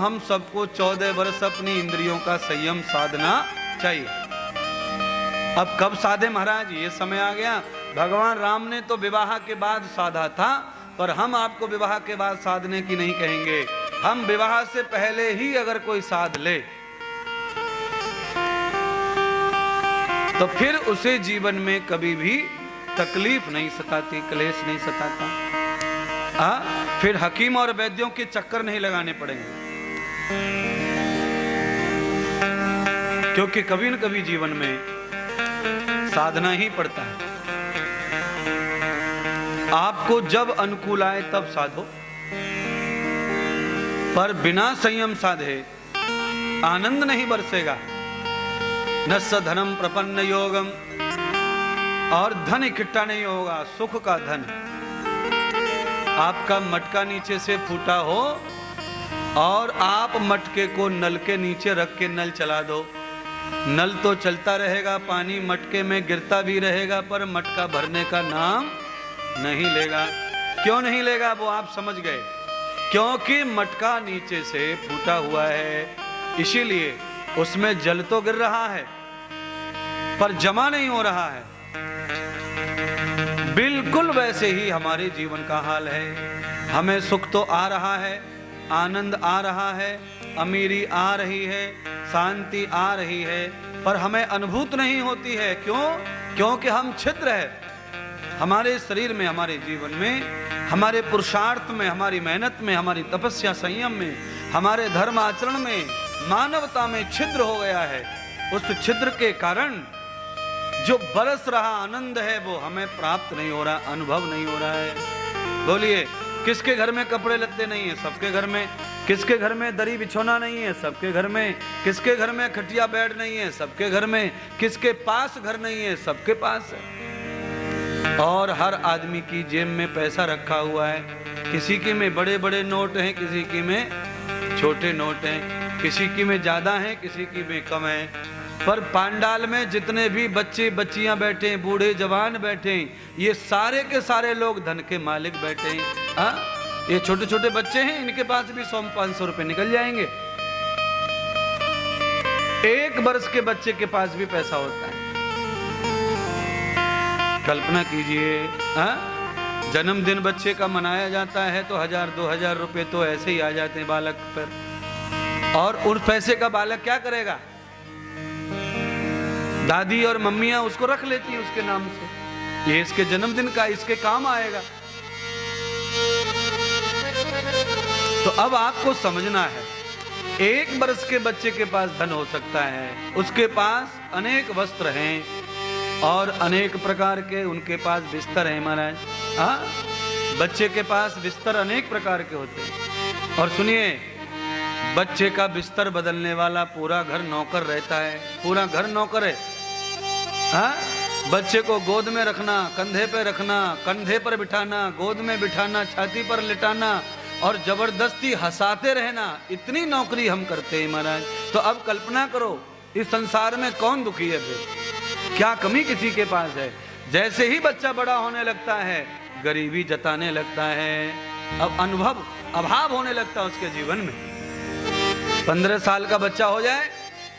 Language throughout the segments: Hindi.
हम सबको 14 वर्ष अपनी इंद्रियों का संयम साधना चाहिए। अब कब साधे महाराज? ये समय आ गया। भगवान राम ने तो विवाह के बाद साधा था, पर हम आपको विवाह के बाद साधने की नहीं कहेंगे। हम विवाह से पहले ही अगर कोई साध ले तो फिर उसे जीवन में कभी भी तकलीफ नहीं सताती, क्लेश नहीं सताता। फिर हकीम और वैद्यों के चक्कर नहीं लगाने पड़ेंगे, क्योंकि कभी न कभी जीवन में साधना ही पड़ता है। आपको जब अनुकूल आए तब साधो, पर बिना संयम साधे आनंद नहीं बरसेगा। नस्स धनम प्रपन्न योगम, और धन इकट्ठा नहीं होगा, सुख का धन। आपका मटका नीचे से फूटा हो और आप मटके को नल के नीचे रख के नल चला दो, नल तो चलता रहेगा, पानी मटके में गिरता भी रहेगा, पर मटका भरने का नाम नहीं लेगा। क्यों नहीं लेगा वो आप समझ गए, क्योंकि मटका नीचे से फूटा हुआ है, इसीलिए उसमें जल तो गिर रहा है पर जमा नहीं हो रहा है। बिल्कुल वैसे ही हमारे जीवन का हाल है। हमें सुख तो आ रहा है, आनंद आ रहा है, अमीरी आ रही है, शांति आ रही है, पर हमें अनुभूत नहीं होती है। क्यों? क्योंकि हम छिद्र है। हमारे शरीर में, हमारे जीवन में, हमारे पुरुषार्थ में, हमारी मेहनत में, हमारी तपस्या संयम में, हमारे धर्म आचरण में, मानवता में छिद्र हो गया है। उस छिद्र के कारण जो बरस रहा आनंद है वो हमें प्राप्त नहीं हो रहा, अनुभव नहीं हो रहा है। बोलिए, किसके घर में कपड़े लत्ते नहीं है? सबके घर में। किसके घर में दरी बिछोना नहीं है? सबके घर में। किसके घर में खटिया बेड नहीं है? सबके घर में। किसके पास घर नहीं है? सबके पास है। और हर आदमी की जेब में पैसा रखा हुआ है। किसी की में बड़े बड़े नोट हैं, किसी की में छोटे नोट हैं, किसी की में ज्यादा हैं, किसी की में कम है। पर पांडाल में जितने भी बच्चे बच्चियां बैठे हैं, बूढ़े जवान बैठे हैं, ये सारे के सारे लोग धन के मालिक बैठे हैं। ये छोटे छोटे बच्चे हैं, इनके पास भी 100-500 रुपए निकल जाएंगे। 1 वर्ष के बच्चे के पास भी पैसा होता है। कल्पना कीजिए, जन्मदिन बच्चे का मनाया जाता है तो 1000-2000 रुपए तो ऐसे ही आ जाते हैं बालक पर। और उस पैसे का बालक क्या करेगा? दादी और मम्मियां उसको रख लेती हैं उसके नाम से, ये इसके जन्मदिन का, इसके काम आएगा। तो अब आपको समझना है, 1 वर्ष के बच्चे के पास धन हो सकता है, उसके पास अनेक वस्त्र हैं और अनेक प्रकार के उनके पास बिस्तर हैं महाराज। बच्चे के पास बिस्तर अनेक प्रकार के होते हैं। और सुनिए, बच्चे का बिस्तर बदलने वाला पूरा घर नौकर रहता है, पूरा घर नौकर है। बच्चे को गोद में रखना, कंधे पे रखना, कंधे पर बिठाना, गोद में बिठाना, छाती पर लिटाना और जबरदस्ती हंसाते रहना, इतनी नौकरी हम करते हैं महाराज। तो अब कल्पना करो, इस संसार में कौन दुखी है फिर? क्या कमी किसी के पास है? जैसे ही बच्चा बड़ा होने लगता है, गरीबी जताने लगता है, अब अभाव होने लगता है उसके जीवन में। 15 साल का बच्चा हो जाए,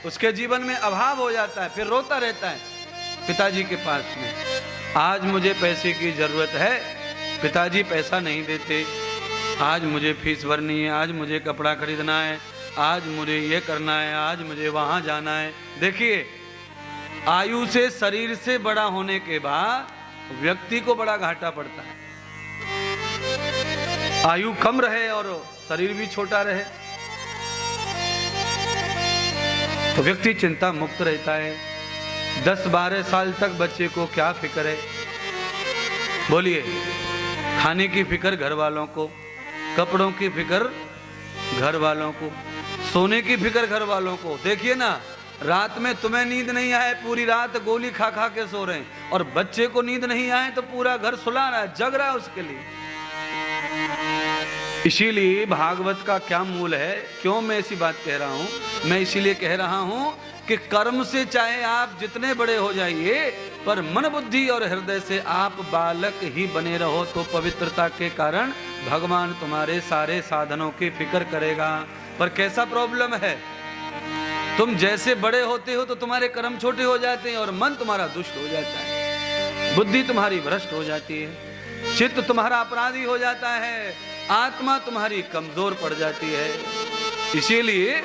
उसके जीवन में अभाव हो जाता है, फिर रोता रहता है पिताजी के पास में। आज मुझे पैसे की जरूरत है, पिताजी पैसा नहीं देते। आज मुझे फीस भरनी है, आज मुझे कपड़ा खरीदना है, आज मुझे ये करना है, आज मुझे वहां जाना है। देखिए, आयु से, शरीर से बड़ा होने के बाद व्यक्ति को बड़ा घाटा पड़ता है। आयु कम रहे और शरीर भी छोटा रहे तो व्यक्ति चिंता मुक्त रहता है। 10-12 साल तक बच्चे को क्या फिक्र है? बोलिए, खाने की फिक्र घर वालों को, कपड़ों की फिक्र घर वालों को, सोने की फिक्र घर वालों को। देखिए ना, रात में तुम्हें नींद नहीं आए, पूरी रात गोली खा खा के सो रहे हैं, और बच्चे को नींद नहीं आए तो पूरा घर सुला रहा है, जग रहा है उसके लिए। इसीलिए भागवत का क्या मूल है? क्यों मैं ऐसी बात कह रहा हूं? मैं इसीलिए कह रहा हूं कि कर्म से चाहे आप जितने बड़े हो जाइए, पर मन बुद्धि और हृदय से आप बालक ही बने रहो, तो पवित्रता के कारण भगवान तुम्हारे सारे साधनों की फिक्र करेगा। पर कैसा प्रॉब्लम है, तुम जैसे बड़े होते हो तो तुम्हारे कर्म छोटे हो जाते हैं और मन तुम्हारा दुष्ट हो जाता है, बुद्धि तुम्हारी भ्रष्ट हो जाती है, चित्त तुम्हारा अपराधी हो जाता है, आत्मा तुम्हारी कमजोर पड़ जाती है। इसीलिए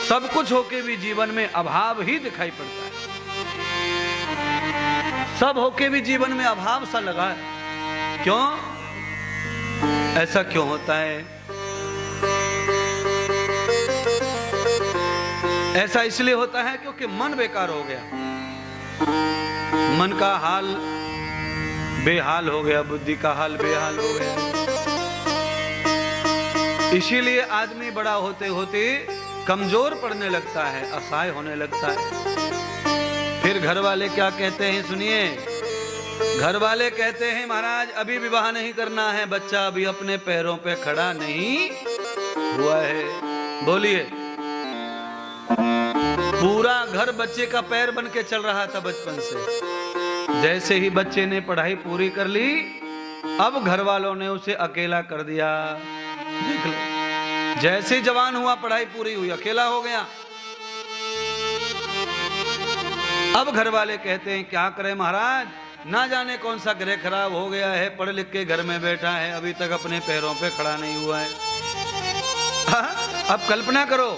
सब कुछ होके भी जीवन में अभाव ही दिखाई पड़ता है, सब होके भी जीवन में अभाव सा लगा है। क्यों ऐसा क्यों होता है? ऐसा इसलिए होता है क्योंकि मन बेकार हो गया, मन का हाल बेहाल हो गया, बुद्धि का हाल बेहाल हो गया। इसीलिए आदमी बड़ा होते होते कमजोर पड़ने लगता है, असहाय होने लगता है। फिर घर वाले क्या कहते हैं सुनिए, घर वाले कहते हैं महाराज अभी विवाह नहीं करना है, बच्चा अभी अपने पैरों पे खड़ा नहीं हुआ है। बोलिए, पूरा घर बच्चे का पैर बन के चल रहा था बचपन से, जैसे ही बच्चे ने पढ़ाई पूरी कर ली, अब घर वालों ने उसे अकेला कर दिया। देख लो, जैसे ही जवान हुआ, पढ़ाई पूरी हुई, अकेला हो गया। अब घर वाले कहते हैं क्या करें महाराज, ना जाने कौन सा ग्रह खराब हो गया है, पढ़ लिख के घर में बैठा है, अभी तक अपने पैरों पे खड़ा नहीं हुआ है। अब कल्पना करो,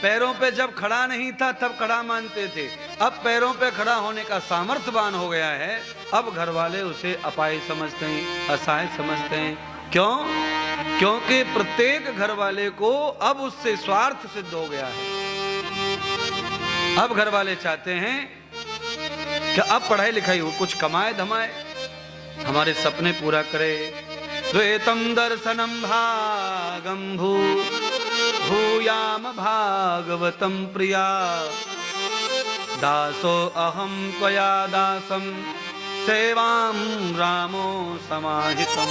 पैरों पे जब खड़ा नहीं था तब खड़ा मानते थे, अब पैरों पे खड़ा होने का सामर्थ्यवान हो गया है, अब घर वाले उसे अपाय समझते हैं, असहाय समझते हैं। क्यों? क्योंकि प्रत्येक घर वाले को अब उससे स्वार्थ सिद्ध हो गया है। अब घर वाले चाहते हैं कि अब पढ़ाई लिखाई हो, कुछ कमाए धमाए, हमारे सपने पूरा करे। द्वैतम दर्शनम भागम भूयाम भागवतम प्रिया, दासो अहम त्वया दासम सेवाम रामो समाहितम।